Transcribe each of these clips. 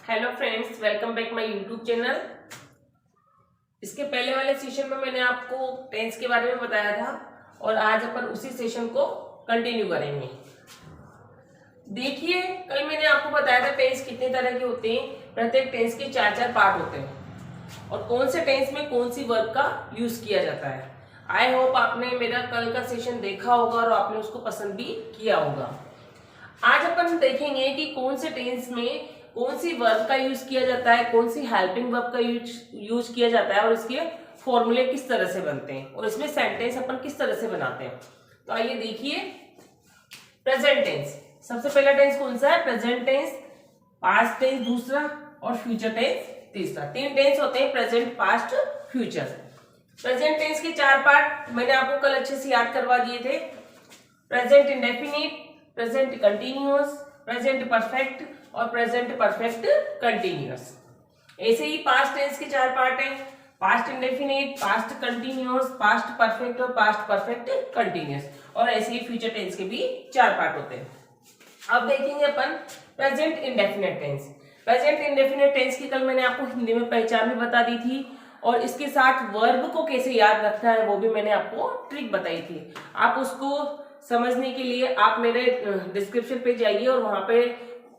Hello friends, welcome back my YouTube channel. इसके पहले वाले सेशन में मैंने आपको टेंस के बारे में बताया था और आज अपन उसी सेशन को कंटिन्यू करेंगे। देखिए, कल मैंने आपको बताया था टेंस कितने तरह के होते हैं। प्रत्येक टेंस के चार चार पार्ट होते हैं और कौन से टेंस में कौन सी वर्ब का यूज किया जाता है। आई होप आपने मेरा कल का सेशन देखा होगा और आपने उसको पसंद भी किया होगा। आज अपन देखेंगे कि कौन से टेंस में कौन सी वर्ब का यूज किया जाता है, कौन सी हेल्पिंग वर्ब का यूज किया जाता है और इसके फॉर्मूले किस तरह से बनते हैं और इसमें सेंटेंस अपन किस तरह से बनाते हैं। तो आइए देखिए, प्रेजेंट टेंस सबसे पहला टेंस कौन सा है? प्रेजेंट टेंस, पास्ट टेंस दूसरा और फ्यूचर टेंस तीसरा। तीन टेंस होते हैं, present, past, future. Present tense के चार पार्ट मैंने आपको कल अच्छे से याद करवा दिए थे। Present indefinite, present continuous, present perfect और प्रेजेंट परफेक्ट कंटिन्यूअस। ऐसे ही पास्ट टेंस के चार पार्ट हैं, past indefinite, past continuous, past perfect और पास्ट परफेक्ट कंटिन्यूअस। और ऐसे ही फ्यूचर टेंस के भी चार पार्ट होते हैं। अब देखेंगे अपन present indefinite tense. Present indefinite tense की कल मैंने आपको हिंदी में पहचान भी बता दी थी और इसके साथ वर्ब को कैसे याद रखना है वो भी मैंने आपको ट्रिक बताई थी। आप उसको समझने के लिए आप मेरे डिस्क्रिप्शन पे जाइए और वहां पे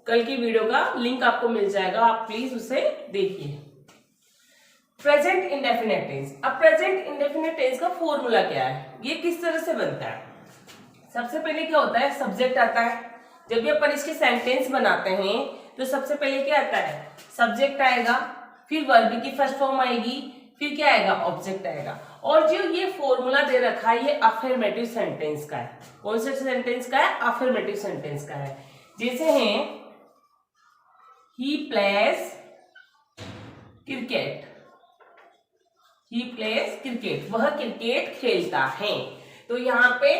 कल की वीडियो का लिंक आपको मिल जाएगा, आप प्लीज उसे देखिए। Present indefinite tense. अब प्रेजेंट इंडेफिनिट टेंस का फॉर्मूला क्या है, ये किस तरह से बनता है? सबसे पहले क्या होता है? सब्जेक्ट आता है। जब भी अपन इसके सेंटेंस बनाते हैं तो सबसे पहले क्या आता है? सब्जेक्ट आएगा, फिर वर्ब की फर्स्ट फॉर्म आएगी, फिर क्या आएगा? ऑब्जेक्ट आएगा। और जो ये फॉर्मूला दे रखा है ये अफर्मेटिव सेंटेंस का है। कौन से सेंटेंस का है? अफर्मेटिव सेंटेंस का है। जैसे हैं he plays cricket, he plays cricket, वह क्रिकेट खेलता है। तो यहाँ पे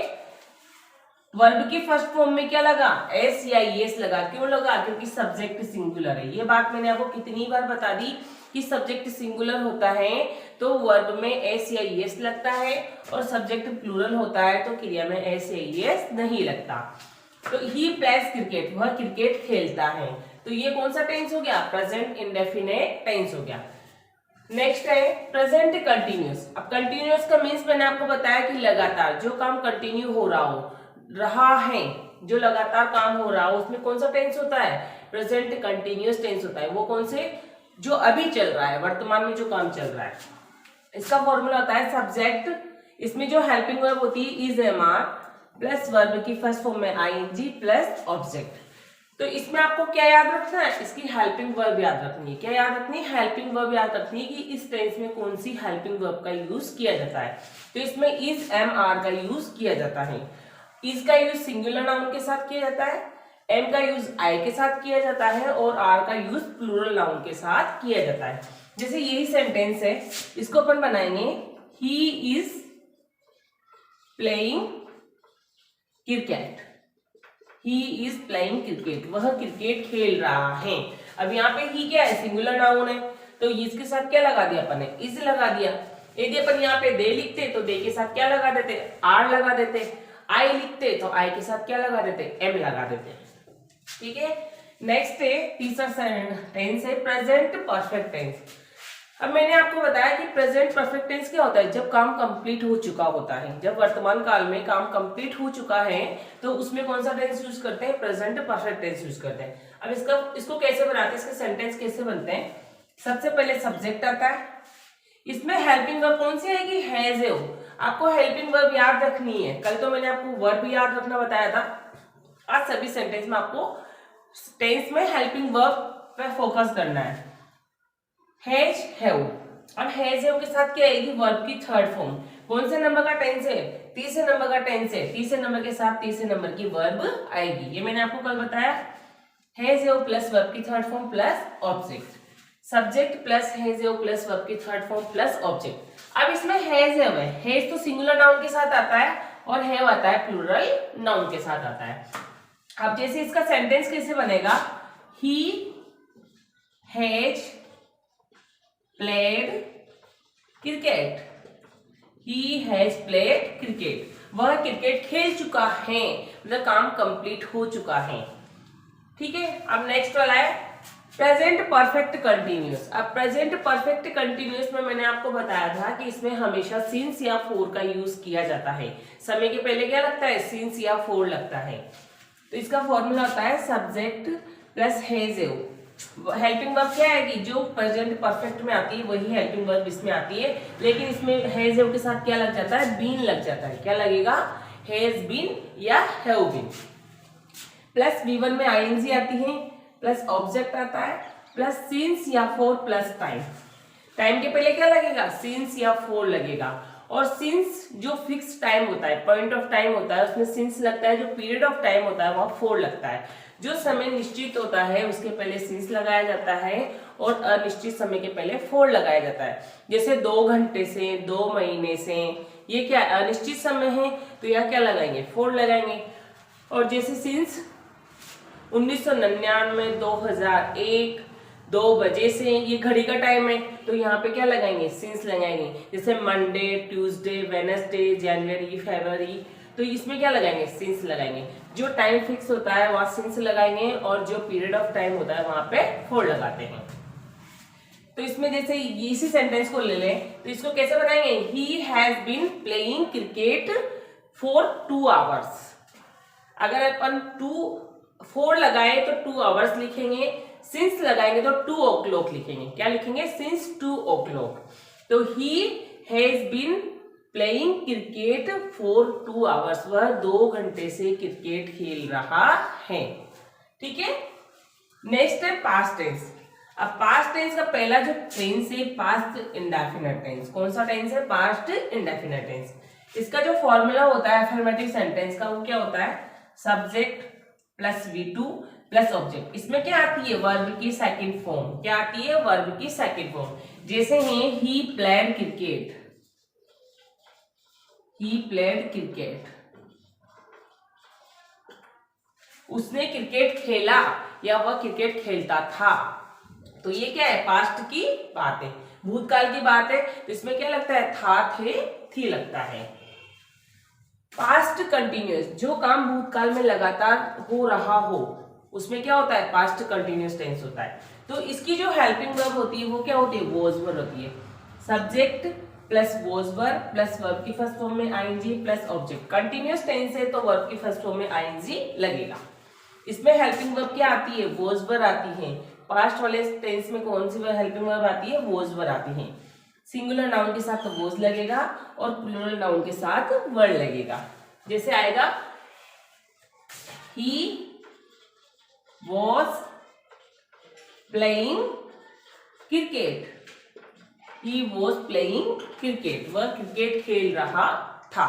वर्ब की फर्स्ट फॉर्म में क्या लगा? एस या एस लगा। क्यों लगा? क्योंकि सब्जेक्ट सिंगुलर है। ये बात मैंने आपको कितनी बार बता दी कि सब्जेक्ट सिंगुलर होता है तो वर्ब में एस या एस लगता है और सब्जेक्ट प्लूरल होता है तो क्रिया में एस या एस नहीं लगता। तो ही प्लेज क्रिकेट, वह क्रिकेट खेलता है। तो ये कौन सा टेंस हो गया? प्रेजेंट इंडेफिनिट टेंस हो गया। नेक्स्ट है प्रेजेंट कंटिन्यूअस। अब कंटिन्यूअस का मीन्स मैंने आपको बताया कि लगातार जो काम कंटिन्यू हो रहा है, जो लगातार काम हो रहा हो, उसमें कौन सा टेंस होता है? प्रेजेंट कंटिन्यूअस टेंस होता है। वो कौन से? जो अभी चल रहा है, वर्तमान में जो काम चल रहा है। इसका फॉर्मूला होता है सब्जेक्ट, इसमें जो हेल्पिंग वर्ब होती है is am are plus verb की फर्स्ट फॉर्म में आईएनजी प्लस ऑब्जेक्ट। तो इसमें आपको क्या याद रखना है? इसकी हेल्पिंग वर्ब याद रखनी है। क्या याद रखनी है? हेल्पिंग वर्ब याद रखनी है कि इस टेंस में कौन सी हेल्पिंग वर्ब का यूज किया जाता है। तो इसमें इज एम आर का यूज किया जाता है। इज का यूज सिंगुलर नाउन के साथ किया जाता है, एम का यूज आई के साथ किया जाता है और आर का यूज प्लूरल नाउन के साथ किया जाता है। जैसे यही सेंटेंस है, इसको अपन बनाएंगे he is playing cricket, he is playing cricket, वह क्रिकेट खेल रहा है। अब यहाँ पे ही क्या है? सिंगुलर नाउन है तो इसके साथ क्या लगा दिया अपन ने? इज लगा दिया। यदि अपन यहाँ पे दे लिखते तो दे के साथ क्या लगा देते? आर लगा देते। आई लिखते तो आई के साथ क्या लगा देते? एम लगा देते। ठीक है। नेक्स्ट है तीसरा टेंस है प्रेजेंट परफेक्ट टेंस। अब मैंने आपको बताया कि प्रेजेंट परफेक्ट टेंस क्या होता है? जब काम कंप्लीट हो चुका होता है, जब वर्तमान काल में काम कंप्लीट हो चुका है तो उसमें कौन सा टेंस यूज करते हैं? प्रेजेंट परफेक्ट टेंस यूज करते हैं। अब इसको कैसे बनाते हैं? इसके सेंटेंस कैसे बनते हैं? सबसे पहले सब्जेक्ट आता है, इसमें हेल्पिंग वर्ब कौन सी आएगी? हैज है। आपको हेल्पिंग वर्ब याद रखनी है। कल तो मैंने आपको वर्ब याद रखना बताया था, आज सभी सेंटेंस में आपको टेंस में हेल्पिंग वर्ब पे फोकस करना है। Has, have. अब हैज हैव के साथ क्या आएगी? वर्ब की थर्ड फॉर्म। कौन से नंबर का टेंस है? तीसरे नंबर का टेंस है। तीसरे नंबर के साथ तीसरे नंबर की वर्ब आएगी। ये मैंने आपको कल बताया। हैज हैव प्लस वर्ब की third form plus object. Subject plus has have plus verb की थर्ड फॉर्म प्लस ऑब्जेक्ट। अब इसमें हैज हैव है, हैज तो सिंगुलर नाउन के साथ आता है और हैव आता है प्लूरल नाउन के साथ आता है। अब जैसे इसका सेंटेंस कैसे बनेगा? He has played cricket, he has played cricket, वह क्रिकेट खेल चुका है, मतलब काम कंप्लीट हो चुका है। ठीक है। अब नेक्स्ट वाला है प्रेजेंट परफेक्ट कंटिन्यूस। अब प्रेजेंट परफेक्ट कंटिन्यूस में मैंने आपको बताया था कि इसमें हमेशा सिंस या फोर का यूज किया जाता है। समय के पहले क्या लगता है, सिंस या फोर लगता है। तो इसका फॉर्मूला होता है subject plus have. Helping verb क्या आएगी, जो प्रेजेंट परफेक्ट में आती है वही हेल्पिंग वर्ब इसमें आती है, लेकिन इसमें हैज हैव के साथ क्या लग जाता है, बीन लग जाता है। क्या लगेगा, हैज बीन या हैव बीन। प्लस V1 में आईएनजी आती है, प्लस ऑब्जेक्ट आता है, प्लस सिंस या फोर प्लस टाइम। टाइम के पहले क्या लगेगा, सिंस या फोर लगेगा। और सिंस जो फिक्स टाइम होता है, पॉइंट ऑफ टाइम होता है, उसमें सिंस लगता है। जो पीरियड ऑफ टाइम होता है वहां फोर लगता है। जो समय निश्चित होता है उसके पहले सिंस लगाया जाता है, और अनिश्चित समय के पहले फोर लगाया जाता है। जैसे 2 घंटे से, 2 महीने से, ये क्या अनिश्चित समय है, तो यहाँ क्या लगाएंगे, फोर लगाएंगे। और जैसे सिंस 1999, 2001, 2 बजे से, ये घड़ी का टाइम है, तो यहाँ पे क्या लगाएंगे, सिंस लगाएंगे। जैसे मंडे, ट्यूसडे, वेडनेसडे, जनवरी, फरवरी, तो इसमें क्या लगाएंगे, सिंस लगाएंगे। जो टाइम फिक्स होता है वहां सिंस लगाएंगे, और जो पीरियड ऑफ टाइम होता है वहां पे फोर लगाते हैं। तो इसमें जैसे इसी सेंटेंस को ले लें, तो इसको कैसे बनाएंगे, he has been playing cricket for 2 hours. अगर अपन 4 लगाए तो 2 आवर्स लिखेंगे, सिंस लगाएंगे तो 2 o'clock लिखेंगे। क्या लिखेंगे, सिंस 2 o'clock। तो he has been playing cricket for 2 hours, वह 2 घंटे से क्रिकेट खेल रहा है। ठीक है। नेक्स्ट है पास्ट टेंस। अब पास्ट टेंस का पहला जो टेंस है पास्ट इंडेफिनिट टेंस। कौन सा टेंस है, पास्ट इंडेफिनिट टेंस। इसका जो फॉर्मूला होता है अफर्मेटिव सेंटेंस का, वो क्या होता है, subject plus V2 plus object. इसमें क्या आती है, वर्ब की सेकंड फॉर्म। क्या आती है, वर्ब की सेकंड फॉर्म। जैसे है he played cricket, he played cricket, उसने क्रिकेट खेला या वह क्रिकेट खेलता था। तो ये क्या है, पास्ट की बात है, भूतकाल की बात है। तो इसमें क्या लगता है, था, थे, थी लगता है। पास्ट कंटिन्यूअस, जो काम भूतकाल में लगातार हो रहा हो उसमें क्या होता है, पास्ट कंटिन्यूअस टेंस होता है। तो इसकी जो हेल्पिंग वर्ब होती है वो क्या होती है, वॉज वर्ब होती है। Subject plus was verb plus verb की फर्स्ट फॉर्म में ING plus object. Continuous tense है तो वर्ब की फर्स्ट फॉर्म में आईएनजी लगेगा। इसमें हेल्पिंग वर्ब क्या आती है, वॉज वर्ब आती है। पास्ट वाले टेंस में कौन सी हेल्पिंग वर्ब आती है, वॉज वर्ब आती है। सिंगुलर नाउन के साथ वॉज लगेगा और प्लूरल नाउन के साथ वर्ड लगेगा। जैसे आएगा he was playing cricket, he was playing cricket, वह क्रिकेट खेल रहा था।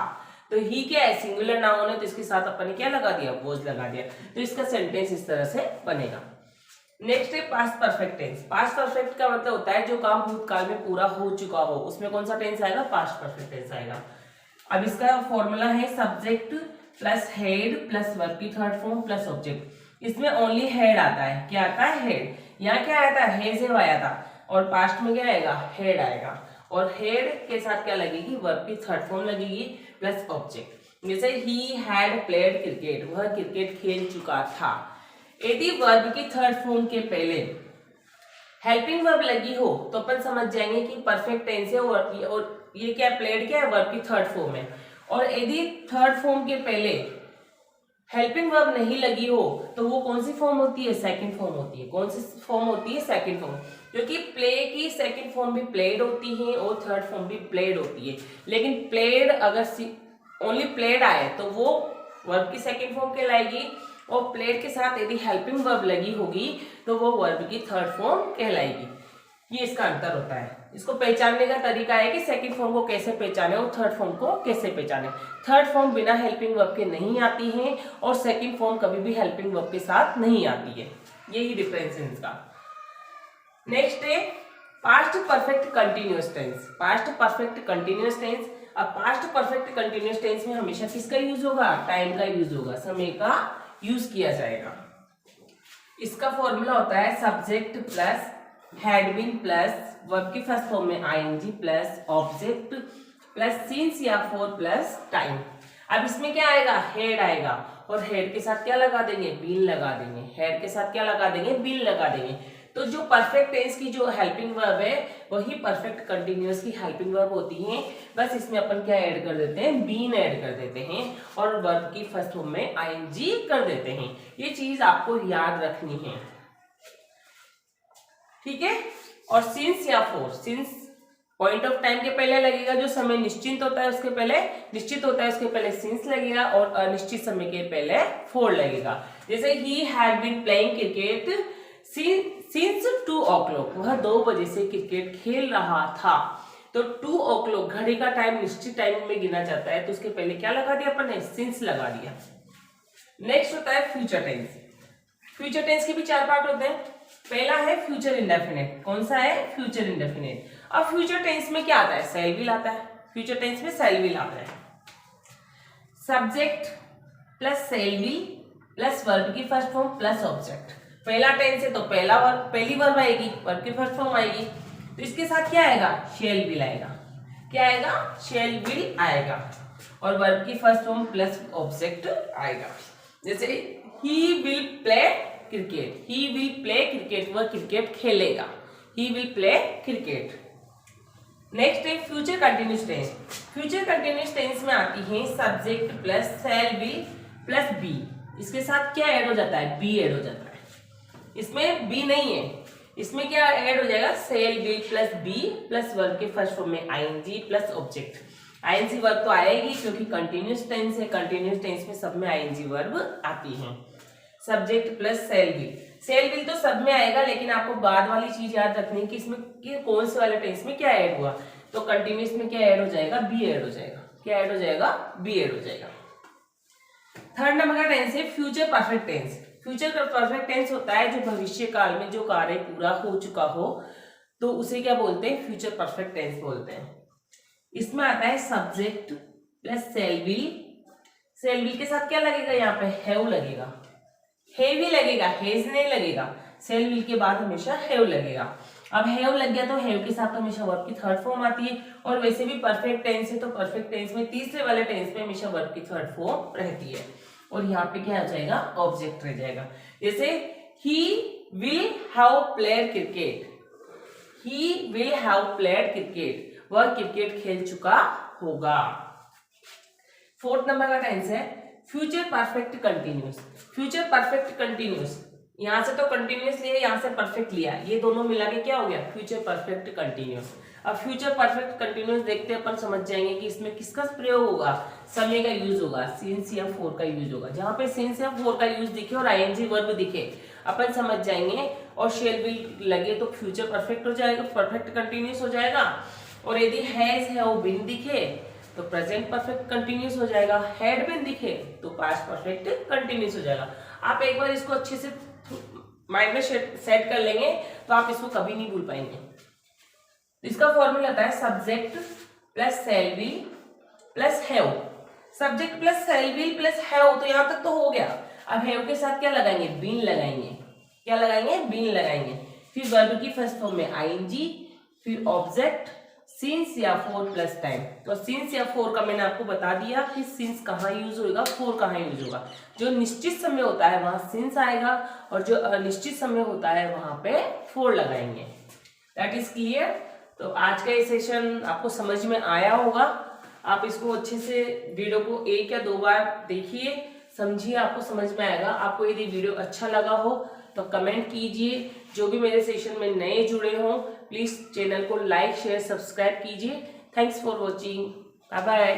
तो ही क्या है, सिंगुलर नाउन है, तो इसके साथ अपन ने क्या लगा दिया, वॉज लगा दिया। तो इसका सेंटेंस इस तरह से बनेगा। नेक्स्ट है past perfect tense. Past perfect का मतलब होता है जो काम भूतकाल में पूरा हो चुका हो, उसमें कौन सा टेंस आएगा, पास्ट परफेक्ट टेंस आएगा। अब इसका फॉर्मूला है subject plus head plus verb की थर्ड फॉर्म प्लस ऑब्जेक्ट। इसमें ओनली हेड आता है। क्या आता है, हेड। यहाँ क्या आया था, हैज हैव आया था, और पास्ट में क्या आएगा, हेड आएगा। और हेड के साथ क्या लगेगी, वर्ब की थर्ड फॉर्म लगेगी प्लस ऑब्जेक्ट। जैसे ही हैड प्लेड क्रिकेट, वह क्रिकेट खेल चुका था। यदि वर्ब की थर्ड फॉर्म के पहले हेल्पिंग वर्ब लगी हो तो अपन समझ जाएंगे कि परफेक्ट टेंस है, और ये क्या प्लेड क्या है, वर्ब की थर्ड फॉर्म है। और यदि थर्ड फॉर्म के पहले हेल्पिंग वर्ब नहीं लगी हो तो वो कौन सी फॉर्म होती है, सेकंड फॉर्म होती है। कौन सी फॉर्म होती है, सेकंड फॉर्म। क्योंकि प्ले की सेकंड फॉर्म भी प्लेड होती है और थर्ड फॉर्म भी प्लेड होती है। लेकिन प्लेड अगर ओनली प्लेड आए तो वो वर्ब की सेकंड फॉर्म कहलाएगी, और प्लेड के साथ यदि हेल्पिंग वर्ब लगी होगी तो वो वर्ब की थर्ड फॉर्म कहलाएगी। ये इसका अंतर होता है। इसको पहचानने का तरीका है कि सेकंड फॉर्म को कैसे पहचाने और थर्ड फॉर्म को कैसे पहचाने। थर्ड फॉर्म बिना हेल्पिंग वर्ब के नहीं आती है, और सेकंड फॉर्म कभी भी हेल्पिंग वर्ब के साथ नहीं आती है। यही डिफरेंस है इसका। नेक्स्ट है past perfect continuous tense. Past perfect continuous tense. अब पास्ट परफेक्ट कंटिन्यूअस टेंस में हमेशा किसका यूज होगा, टाइम का यूज होगा, समय का यूज किया जाएगा। इसका फॉर्मूला होता है subject plus had been plus verb की फर्स्ट फॉर्म में ING plus object plus since या फॉर प्लस टाइम। अब इसमें क्या आएगा, हेड आएगा, और हेड के साथ क्या लगा देंगे, बीन लगा देंगे। हेड के साथ क्या लगा देंगे, बीन लगा देंगे। तो जो परफेक्ट टेंस की जो हेल्पिंग वर्ब है वही परफेक्ट कंटिन्यूअस की हेल्पिंग वर्ब होती है। बस इसमें अपन क्या ऐड कर देते हैं, बीन ऐड कर देते हैं और वर्ब की फर्स्ट फॉर्म में आईएनजी कर देते हैं। ये चीज आपको याद रखनी है, ठीक है। और सिंस या four, since point of time के पहले लगेगा, जो समय निश्चित होता है उसके पहले सिंस लगेगा और अनिश्चित समय के पहले फोर लगेगा। जैसे he had been playing cricket since 2 o'clock, वह 2 बजे से क्रिकेट खेल रहा था। तो 2 o'clock घड़ी का टाइम निश्चित टाइम में गिना जाता है, तो उसके पहले क्या लगा दिया अपन ने, सिंस लगा दिया। नेक्स्ट होता है फ्यूचर टेंस। फ्यूचर टेंस के भी 4 पार्ट होते हैं। पहला है फ्यूचर इंडेफिनिट। कौन सा है, फ्यूचर इंडेफिनिट। अब फ्यूचर टेंस में क्या आता है, सेल विल आता है। फ्यूचर टेंस में सेल विल आता है। Subject plus shall will plus verb की फर्स्ट फॉर्म प्लस ऑब्जेक्ट। पहला टेंस है तो पहला वर्ब, पहली वर्ब आएगी, वर्ब की फर्स्ट फॉर्म आएगी, तो इसके साथ क्या आएगा, शेल विल आएगा। क्या आएगा, शेल विल आएगा और वर्ब की फर्स्ट फॉर्म प्लस ऑब्जेक्ट आएगा। जैसे he will play cricket, he will play cricket, वह क्रिकेट खेलेगा, he will play cricket. Next है future continuous tense. Future continuous tense में आती है subject plus shall will plus be. इसके साथ क्या ऐड हो जाता है, बी ऐड हो जाता है। इसमें बी नहीं है, इसमें क्या ऐड हो जाएगा, shall will plus be plus verb के फर्स्ट फॉर्म में ING plus object. ING verb तो आएगी क्योंकि कंटिन्यूअस टेंस है, कंटिन्यूअस टेंस में सब में आईएनजी वर्ब आती है। Subject plus shall will, shall will तो सब में आएगा, लेकिन आपको बाद वाली चीज याद रखनी है कि इसमें कि कौन से वाले टेंस में क्या ऐड हुआ। तो कंटिन्यूअस में क्या ऐड हो जाएगा, बी ऐड हो जाएगा। क्या ऐड हो जाएगा, बी ऐड हो जाएगा। थर्ड नंबर का टेंस है फ्यूचर परफेक्ट टेंस। फ्यूचर का परफेक्ट टेंस होता है जो भविष्य काल में जो कार्य पूरा हो चुका हो, तो उसे क्या बोलते हैं, फ्यूचर परफेक्ट टेंस बोलते हैं। इसमें आता है subject plus shall will. Shall will के साथ क्या लगेगा, यहाँ पे हैव लगेगा, हैव ही लगेगा, हेज नहीं लगेगा। सेल विल के बाद हमेशा हैव लगेगा। अब हैव लग गया तो हैव के साथ हमेशा वर्ब की थर्ड फॉर्म आती है, और वैसे भी परफेक्ट टेंस है तो परफेक्ट टेंस में तीसरे वाले टेंस में हमेशा वर्ब की थर्ड फॉर्म रहती है, और यहाँ पे क्या हो जाएगा, ऑब्जेक्ट रह जाएगा। जैसे he will have played cricket, he will have played cricket, वह क्रिकेट खेल चुका होगा। फोर्थ नंबर का टेंस है future perfect continuous. Future perfect continuous, यहां से तो कंटिन्यूअस लिया, यहां से परफेक्ट लिया, ये दोनों मिला के क्या हो गया, फ्यूचर परफेक्ट कंटिन्यूअस। अब फ्यूचर परफेक्ट कंटिन्यूअस देखते अपन समझ जाएंगे कि इसमें किसका प्रयोग होगा, समय का यूज होगा, सिंस या फोर का यूज होगा। जहां पे सिंस या फोर का यूज दिखे और आईएनजी वर्ब दिखे अपन समझ जाएंगे, और शेल विल लगे तो फ्यूचर परफेक्ट हो जाएगा, परफेक्ट कंटिन्यूअस हो जाएगा। और यदि हैज है वो बिन दिखे तो प्रेजेंट परफेक्ट कंटिन्यूअस हो जाएगा, हैड बीन दिखे तो पास्ट परफेक्ट कंटिन्यूअस हो जाएगा। आप एक बार इसको अच्छे से माइंड में सेट कर लेंगे तो आप इसको कभी नहीं भूल पाएंगे। इसका फॉर्मूला आता है subject plus shall will plus have. Subject plus shall will plus have, तो यहां तक तो हो गया। अब हैव के साथ क्या लगाएंगे, बीन लगाएंगे। क्या लगाएंगे, बीन लगाएंगे। फिर वर्ब की फर्स्ट फॉर्म में आईएनजी, फिर ऑब्जेक्ट, सिंस या फोर प्लस टाइम। तो सिंस या फोर का मैंने आपको बता दिया कि सिंस कहाँ यूज होगा, फोर कहाँ यूज होगा। जो निश्चित समय होता है वहां सिंस आएगा, और जो अनिश्चित समय होता है वहां पे फोर लगाएंगे। That is clear. तो आज का ये सेशन आपको समझ में आया होगा। आप इसको अच्छे से वीडियो को 1 या 2 बार देखिए, समझिए, आपको समझ में आएगा। आपको यदि वीडियो अच्छा लगा हो तो कमेंट कीजिए। जो भी मेरे सेशन में नए जुड़े हों प्लीज चैनल को लाइक शेयर सब्सक्राइब कीजिए। Thanks for watching, bye bye.